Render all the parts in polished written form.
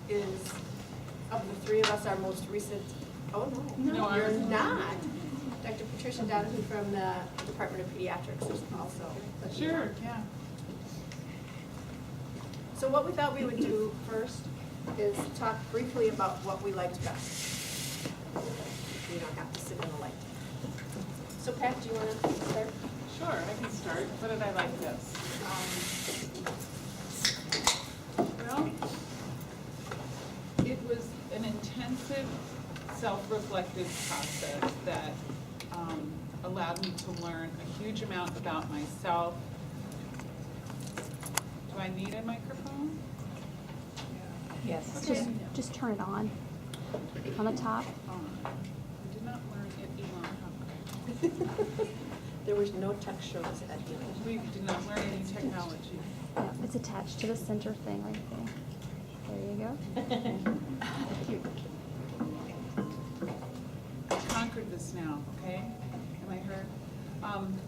is, of the three of us, our most recent, oh no, No, you're I'm not. Dr. Patricia Donovan from the Department of Pediatrics is also. Sure, yeah. So what we thought we would do first is talk briefly about what we liked best. You don't have to sit in the light. So Pat, do you want to start? Sure, I can start. What did I like best? Well, it was an intensive, self-reflective process that allowed me to learn a huge amount about myself. Do I need a microphone? Yes. Okay. Just turn it on the top. I did not learn at Elon. There was no tech shows at Elon. We did not learn any technology. Yeah, it's attached to the center thing right there. There you go. I conquered this now, okay? Am I heard?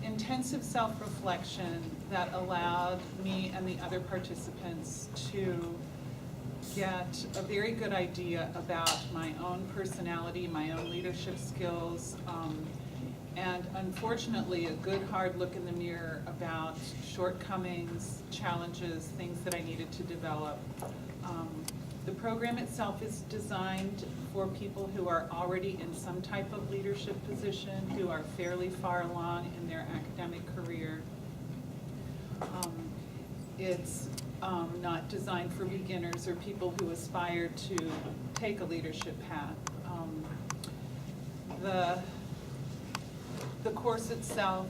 Intensive self-reflection that allowed me and the other participants to get a very good idea about my own personality, my own leadership skills, and unfortunately a good hard look in the mirror about shortcomings, challenges, things that I needed to develop. The program itself is designed for people who are already in some type of leadership position, who are fairly far along in their academic career. It's not designed for beginners or people who aspire to take a leadership path. The course itself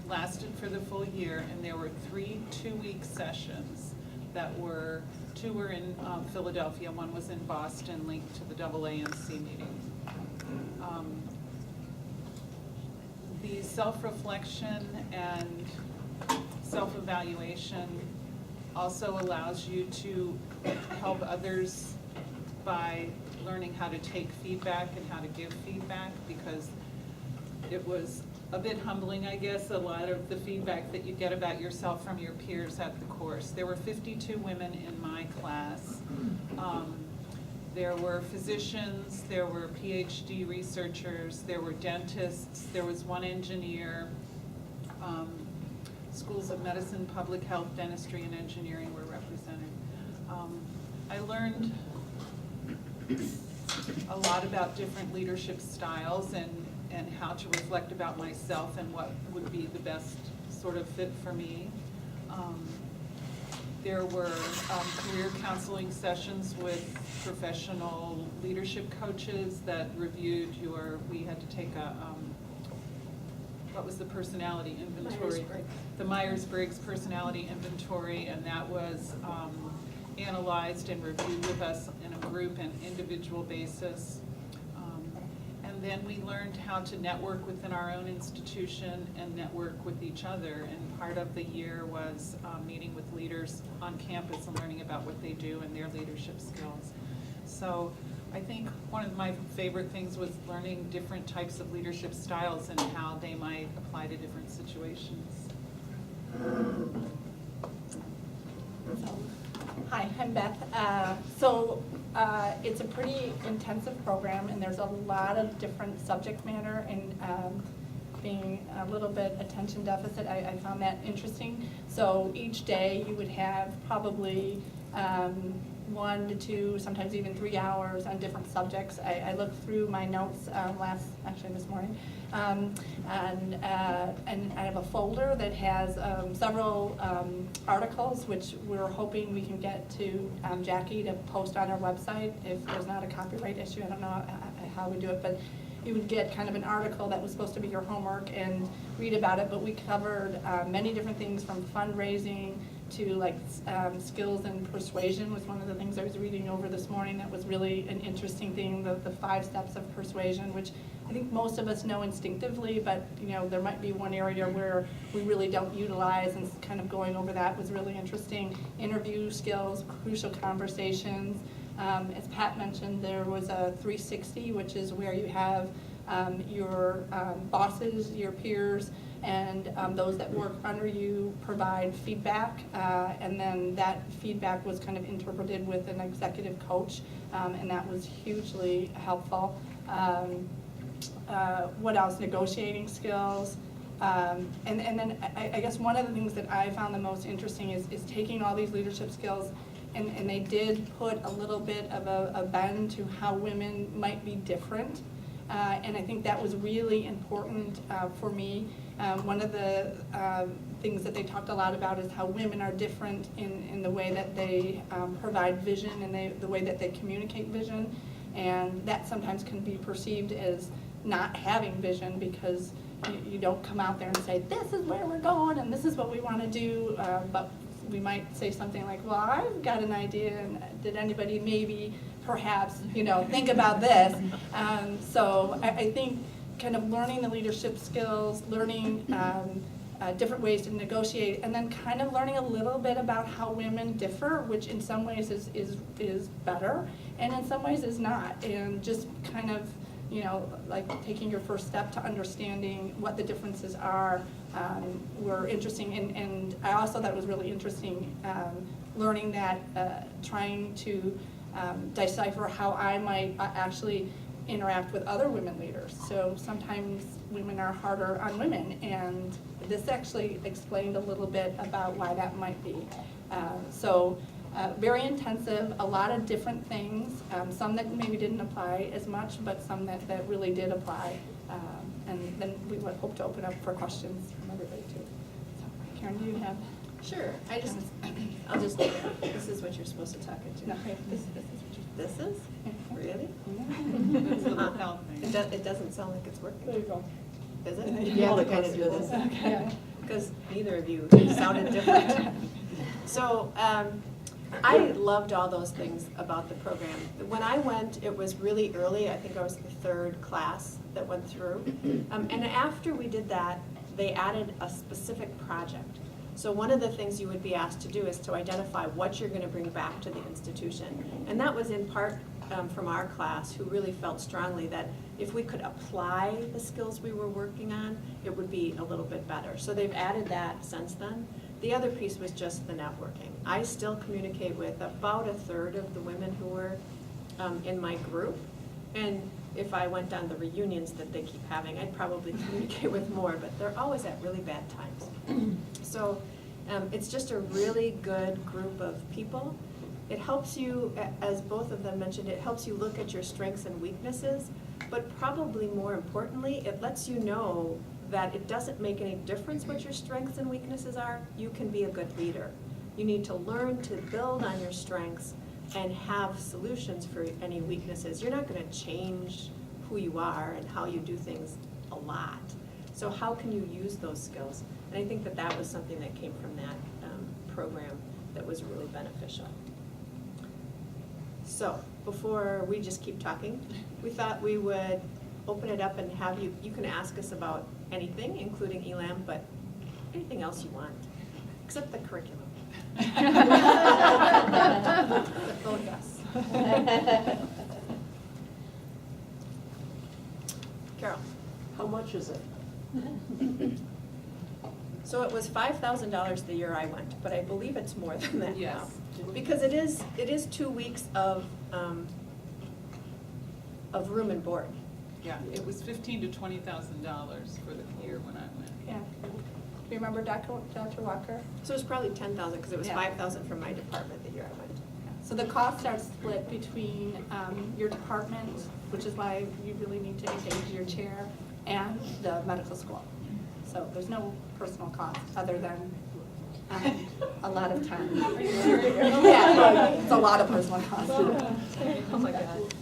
lasted for the full year, and there were 3 two-week sessions that were, 2 were in Philadelphia, 1 was in Boston, linked to the AAMC meeting. The self-reflection and self-evaluation also allows you to help others by learning how to take feedback and how to give feedback, because it was a bit humbling, I guess, a lot of the feedback that you get about yourself from your peers at the course. There were 52 women in my class. There were physicians, there were PhD researchers, there were dentists, there was 1 engineer. Schools of medicine, public health, dentistry, and engineering were represented. I learned a lot about different leadership styles and how to reflect about myself and what would be the best sort of fit for me. There were career counseling sessions with professional leadership coaches that reviewed we had to take a, what was the personality inventory? Myers-Briggs. The Myers-Briggs personality inventory, and that was analyzed and reviewed with us in a group and individual basis. And then we learned how to network within our own institution and network with each other. And part of the year was meeting with leaders on campus and learning about what they do and their leadership skills. So I think one of my favorite things was learning different types of leadership styles and how they might apply to different situations. Hi, I'm Beth. It's a pretty intensive program, and there's a lot of different subject matter, and being a little bit attention deficit, I found that interesting. So each day you would have probably 1 to 2, sometimes even 3 hours on different subjects. I looked through my notes this morning, and I have a folder that has several articles, which we're hoping we can get to Jackie to post on our website if there's not a copyright issue. I don't know how we do it, but you would get kind of an article that was supposed to be your homework and read about it, but we covered many different things from fundraising to like skills and persuasion was one of the things I was reading over this morning that was really an interesting thing, the 5 steps of persuasion, which I think most of us know instinctively, but there might be one area where we really don't utilize, and kind of going over that was really interesting. Interview skills, crucial conversations. As Pat mentioned, there was a 360, which is where you have your bosses, your peers, and those that work under you provide feedback, and then that feedback was kind of interpreted with an executive coach, and that was hugely helpful. What else? Negotiating skills. And then I guess one of the things that I found the most interesting is taking all these leadership skills, and they did put a little bit of a bend to how women might be different. And I think that was really important for me. One of the things that they talked a lot about is how women are different in the way that they provide vision and the way that they communicate vision. And that sometimes can be perceived as not having vision because you don't come out there and say, this is where we're going and this is what we want to do. But we might say something like, well, I've got an idea, and did anybody maybe perhaps, think about this? So I think kind of learning the leadership skills, learning different ways to negotiate, and then kind of learning a little bit about how women differ, which in some ways is better, and in some ways is not, and just kind of, like taking your first step to understanding what the differences are were interesting, and I also thought it was really interesting learning that, trying to decipher how I might actually interact with other women leaders. So sometimes women are harder on women, and this actually explained a little bit about why that might be. Very intensive, a lot of different things, some that maybe didn't apply as much, but some that really did apply. And then we would hope to open up for questions from everybody too. So, Karen, do you have? Sure, this is what you're supposed to talk into. No. This is? Really? It's a little health thing. It doesn't sound like it's working. There you go. Is it? You have to kind of do this. Okay. Because neither of you sounded different. So I loved all those things about the program. When I went, it was really early. I think I was the third class that went through. And after we did that, they added a specific project. So one of the things you would be asked to do is to identify what you're going to bring back to the institution. And that was in part from our class, who really felt strongly that if we could apply the skills we were working on, it would be a little bit better. So they've added that since then. The other piece was just the networking. I still communicate with about a third of the women who were in my group. And if I went on the reunions that they keep having, I'd probably communicate with more, but they're always at really bad times. So it's just a really good group of people. It helps you, as both of them mentioned, it helps you look at your strengths and weaknesses, but probably more importantly, it lets you know that it doesn't make any difference what your strengths and weaknesses are. You can be a good leader. You need to learn to build on your strengths and have solutions for any weaknesses. You're not going to change who you are and how you do things a lot. So how can you use those skills? And I think that that was something that came from that program that was really beneficial. So before we just keep talking, we thought we would open it up and have you can ask us about anything, including ELAM, but anything else you want, except the curriculum. Oh, yes. Carol. How much is it? So it was $5,000 the year I went, but I believe it's more than that now. Yes. Because it is 2 weeks of room and board. Yeah, it was $15,000 to $20,000 for the year when I went. Yeah. Do you remember Dr. Walker? So it was probably 10,000 because it was Yeah. 5,000 from my department the year I went. So the costs are split between your department, which is why you really need to engage your chair, and the medical school. So there's no personal cost other than a lot of time. Are you serious? Yeah, it's a lot of personal cost. Oh my God.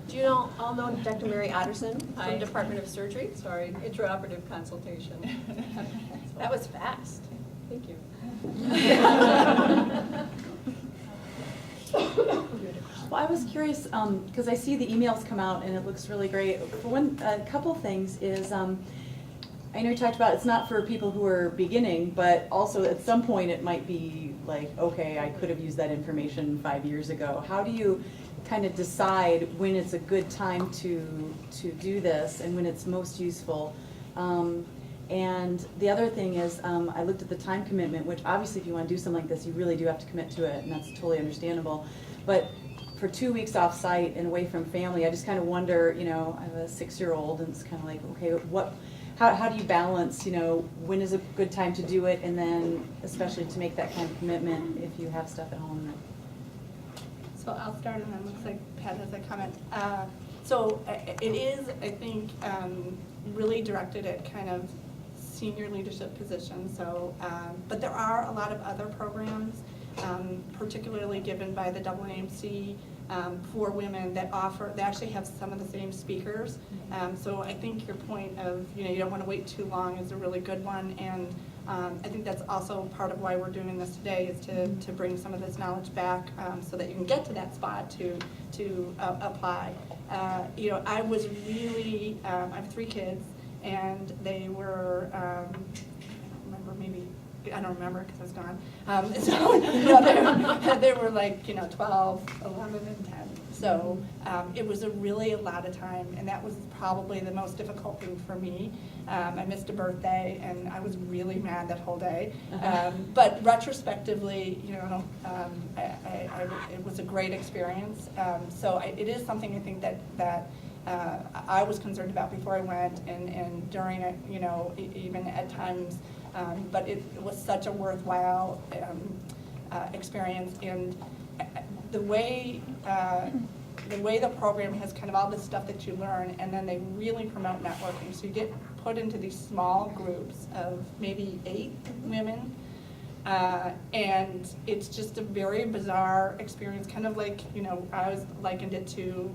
Do you all know Dr. Mary Otterson from Department of Surgery? Sorry, intraoperative consultation. That was fast. Thank you. Well, I was curious, because I see the emails come out and it looks really great. For one, a couple things is, I know you talked about it's not for people who are beginning, but also at some point it might be like, okay, I could have used that information 5 years ago. How do you kind of decide when it's a good time to do this and when it's most useful. And the other thing is, I looked at the time commitment, which obviously if you want to do something like this, you really do have to commit to it, and that's totally understandable. But for 2 weeks off-site and away from family, I just kind of wonder, you know, I have a 6-year-old, and it's kind of like, okay, how do you balance, you know, when is a good time to do it, and then especially to make that kind of commitment if you have stuff at home. So I'll start, and then it looks like Pat has a comment. So it is, I think, really directed at kind of senior leadership positions. So, but there are a lot of other programs, particularly given by the WAMC for women that actually have some of the same speakers. So I think your point of, you know, you don't want to wait too long is a really good one. And I think that's also part of why we're doing this today, is to bring some of this knowledge back so that you can get to that spot to apply. You know, I was really, I have 3 kids, and they were, I don't remember because I was gone. So no, they were like, you know, 12, 11, and 10. So it was really a lot of time, and that was probably the most difficult thing for me. I missed a birthday, and I was really mad that whole day. But retrospectively, you know, it was a great experience. So it is something I think that I was concerned about before I went, and during it, you know, even at times. But it was such a worthwhile experience, and the way the program has kind of all this stuff that you learn, and then they really promote networking. So you get put into these small groups of maybe 8 women, and it's just a very bizarre experience, kind of like, you know, I was likened it to,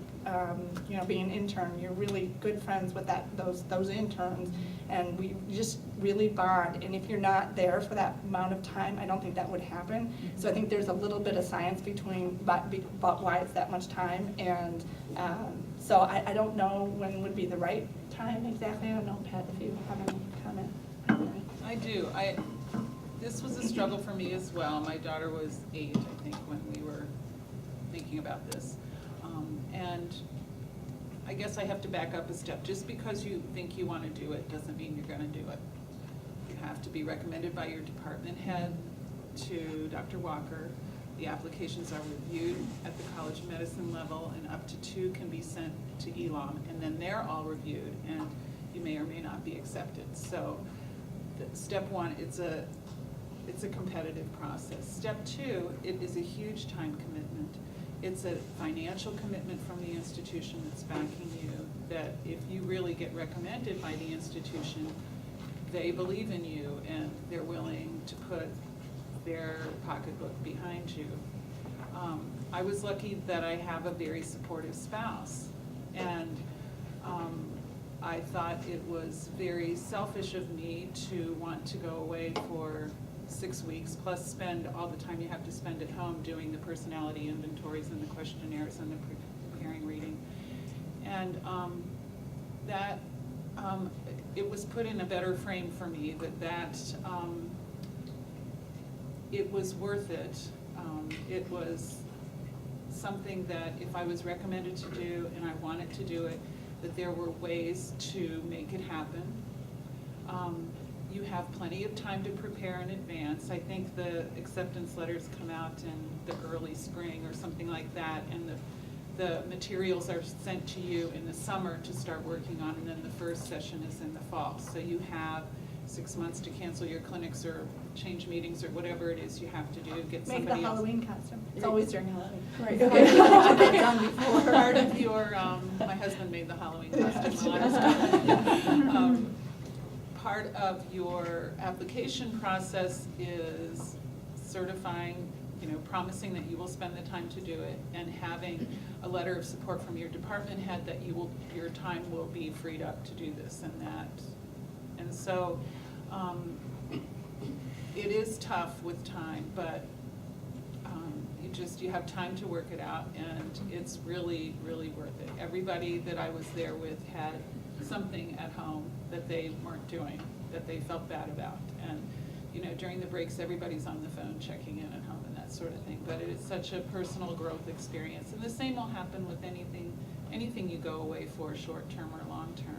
you know, being an intern. You're really good friends with those interns, and we just really bond. And if you're not there for that amount of time, I don't think that would happen. So I think there's a little bit of science about why it's that much time. And so I don't know when would be the right time exactly. I don't know, Pat, if you have any comment. I do. This was a struggle for me as well. My daughter was 8, I think, when we were thinking about this. And I guess I have to back up a step. Just because you think you want to do it doesn't mean you're going to do it. You have to be recommended by your department head to Dr. Walker. The applications are reviewed at the College of Medicine level, and up to 2 can be sent to ELOM, and then they're all reviewed, and you may or may not be accepted. So step 1, it's a competitive process. Step 2, it is a huge time commitment. It's a financial commitment from the institution that's backing you, that if you really get recommended by the institution, they believe in you and they're willing to put their pocketbook behind you. I was lucky that I have a very supportive spouse, and I thought it was very selfish of me to want to go away for 6 weeks, plus spend all the time you have to spend at home doing the personality inventories and the questionnaires and the preparing reading. And it was put in a better frame for me that it was worth it. It was something that if I was recommended to do and I wanted to do it, that there were ways to make it happen. You have plenty of time to prepare in advance. I think the acceptance letters come out in the early spring or something like that, and the materials are sent to you in the summer to start working on, and then the first session is in the fall. So you have 6 months to cancel your clinics or change meetings or whatever it is you have to do. Get Make somebody the else. Halloween costume. It's always during Halloween. Right. Okay. Done before. Part of your, my husband made the Halloween costume while I was gone. Part of your application process is certifying, you know, promising that you will spend the time to do it, and having a letter of support from your department head that your time will be freed up to do this and that. And so it is tough with time, but you have time to work it out, and it's really, really worth it. Everybody that I was there with had something at home that they weren't doing, that they felt bad about. And, you know, during the breaks, everybody's on the phone checking in at home, and that sort of thing. But it's such a personal growth experience. And the same will happen with anything you go away for, short-term or long-term.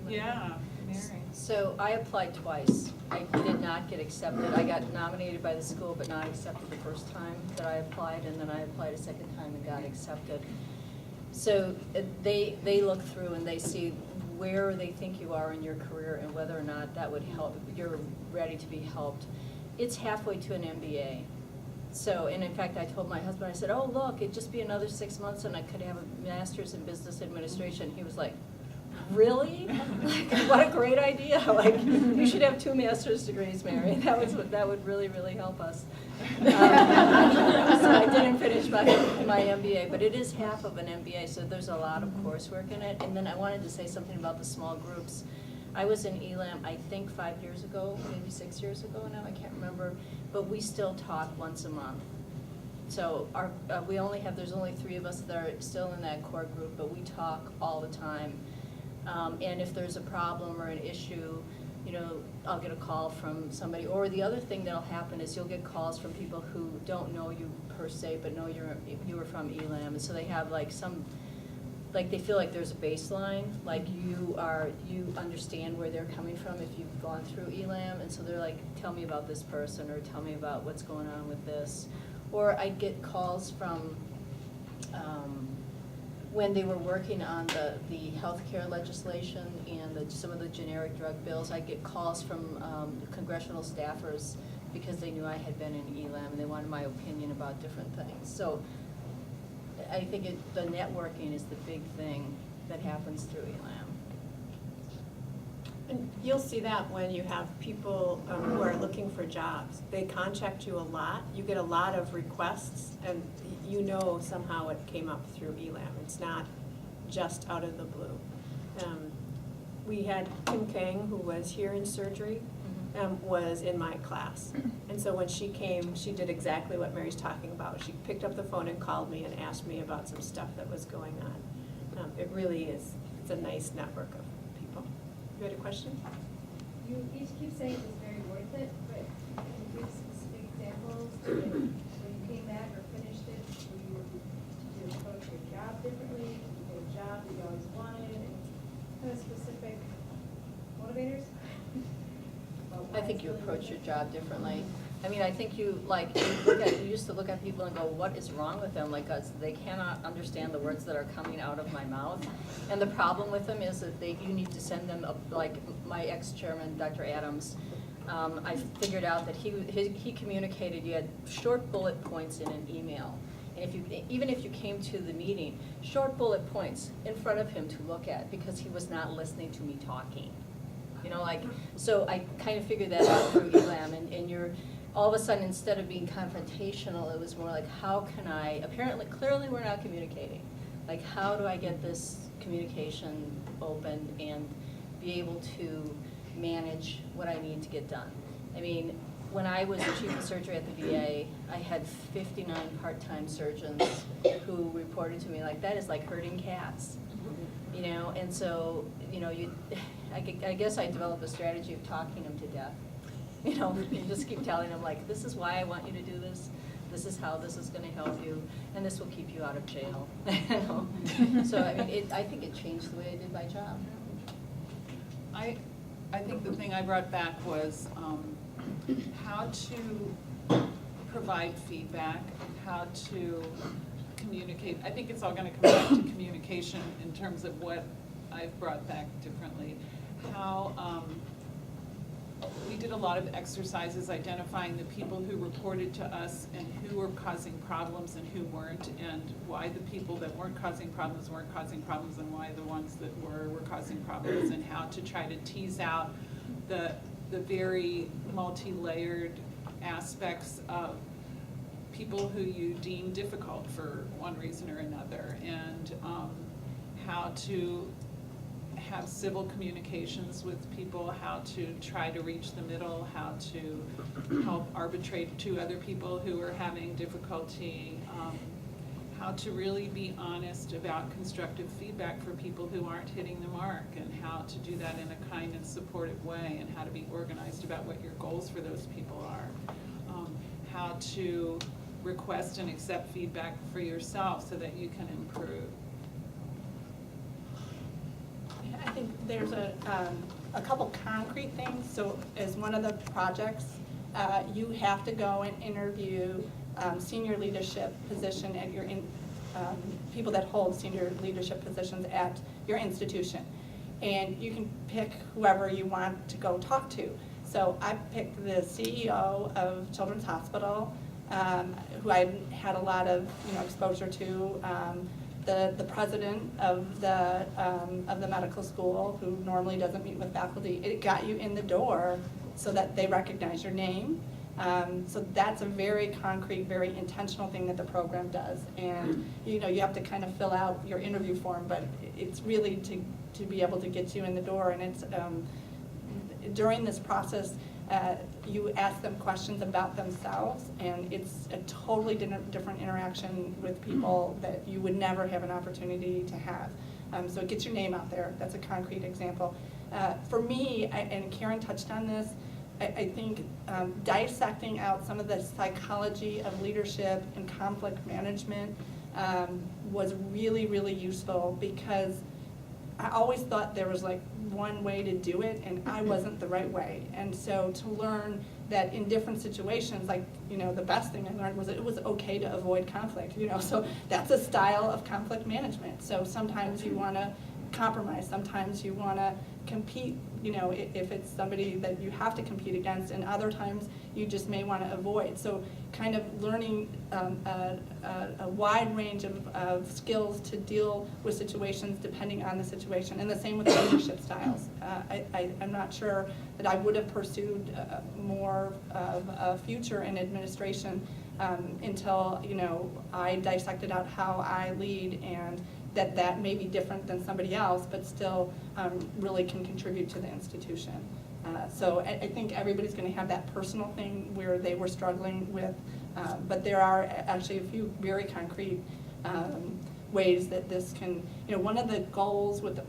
Yeah, Mary. So I applied twice. I did not get accepted. I got nominated by the school, but not accepted the first time that I applied, and then I applied a second time and got accepted. So they look through and they see where they think you are in your career and whether or not that would help, you're ready to be helped. It's halfway to an MBA. So, and in fact, I told my husband, I said, oh, look, it'd just be another 6 months and I could have a master's in business administration. He was like, really? Like, what a great idea. Like, you should have 2 master's degrees, Mary. That would really, really help us. So I didn't finish my MBA, but it is half of an MBA, so there's a lot of coursework in it. And then I wanted to say something about the small groups. I was in ELAM, I think 5 years ago, maybe 6 years ago now, I can't remember, but we still talk once a month. So there's only 3 of us that are still in that core group, but we talk all the time. And if there's a problem or an issue, you know, I'll get a call from somebody. Or the other thing that'll happen is you'll get calls from people who don't know you per se, but know you were from ELAM. And so they have like they feel like there's a baseline, like you understand where they're coming from if you've gone through ELAM. And so they're like, tell me about this person, or tell me about what's going on with this. Or I get calls from, when they were working on the healthcare legislation and some of the generic drug bills, I get calls from congressional staffers because they knew I had been in ELAM and they wanted my opinion about different things. So I think the networking is the big thing that happens through ELAM. And you'll see that when you have people who are looking for jobs. They contact you a lot. You get a lot of requests, and you know somehow it came up through ELAM. It's not just out of the blue. We had Kim Kang, who was here in surgery, was in my class. And so when she came, she did exactly what Mary's talking about. She picked up the phone and called me and asked me about some stuff that was going on. It really is, it's a nice network of people. You had a question? You each keep saying it was very worth it, but can you give specific examples when you came back or finished it? Did you approach your job differently? Did you get a job that you always wanted? And kind of specific motivators? I think you approach your job differently. I mean, I think you used to look at people and go, what is wrong with them? Like they cannot understand the words that are coming out of my mouth. And the problem with them is that you need to send them, like my ex-chairman, Dr. Adams, I figured out that he communicated, you had short bullet points in an email. And even if you came to the meeting, short bullet points in front of him to look at because he was not listening to me talking. You know, so I kind of figured that out through ELAM, and you're, all of a sudden, instead of being confrontational, it was more like, how can I, clearly we're not communicating. Like, how do I get this communication open and be able to manage what I need to get done? I mean, when I was the chief of surgery at the VA, I had 59 part-time surgeons who reported to me like, that is like herding cats. You know, and so, you know, I guess I developed a strategy of talking them to death. You know, you just keep telling them, like, this is why I want you to do this, this is how this is going to help you, and this will keep you out of jail. You know? So, I mean, I think it changed the way I did my job. I think the thing I brought back was how to provide feedback, how to communicate. I think it's all going to come back to communication in terms of what I've brought back differently. How we did a lot of exercises identifying the people who reported to us and who were causing problems and who weren't, and why the people that weren't causing problems, and why the ones that were causing problems, and how to try to tease out the very multi-layered aspects of people who you deem difficult for one reason or another, and how to have civil communications with people, how to try to reach the middle, how to help arbitrate to other people who are having difficulty, how to really be honest about constructive feedback for people who aren't hitting the mark, and how to do that in a kind and supportive way, and how to be organized about what your goals for those people are. how to request and accept feedback for yourself so that you can improve. Yeah, I think there's a couple concrete things. So as one of the projects, you have to go and interview senior leadership position at your, people that hold senior leadership positions at your institution. And you can pick whoever you want to go talk to. So I picked the CEO of Children's Hospital, who I had a lot of exposure to, the president of the medical school, who normally doesn't meet with faculty. It got you in the door so that they recognize your name. So that's a very concrete, very intentional thing that the program does. And you have to kind of fill out your interview form, but it's really to be able to get you in the door. And it's during this process, you ask them questions about themselves, and it's a totally different interaction with people that you would never have an opportunity to have. So it gets your name out there. That's a concrete example. For me, and Karen touched on this, I think dissecting out some of the psychology of leadership and conflict management was really, really useful, because I always thought there was like one way to do it, and I wasn't the right way. And so to learn that in different situations, like, the best thing I learned was it was okay to avoid conflict, so that's a style of conflict management. So sometimes you want to compromise, sometimes you want to compete, if it's somebody that you have to compete against, and other times you just may want to avoid. So kind of learning a wide range of skills to deal with situations depending on the situation, and the same with leadership styles. I'm not sure that I would have pursued more of a future in administration until I dissected out how I lead, and that may be different than somebody else, but still really can contribute to the institution. So I think everybody's going to have that personal thing where they were struggling with, but there are actually a few very concrete ways that this can, one of the goals with the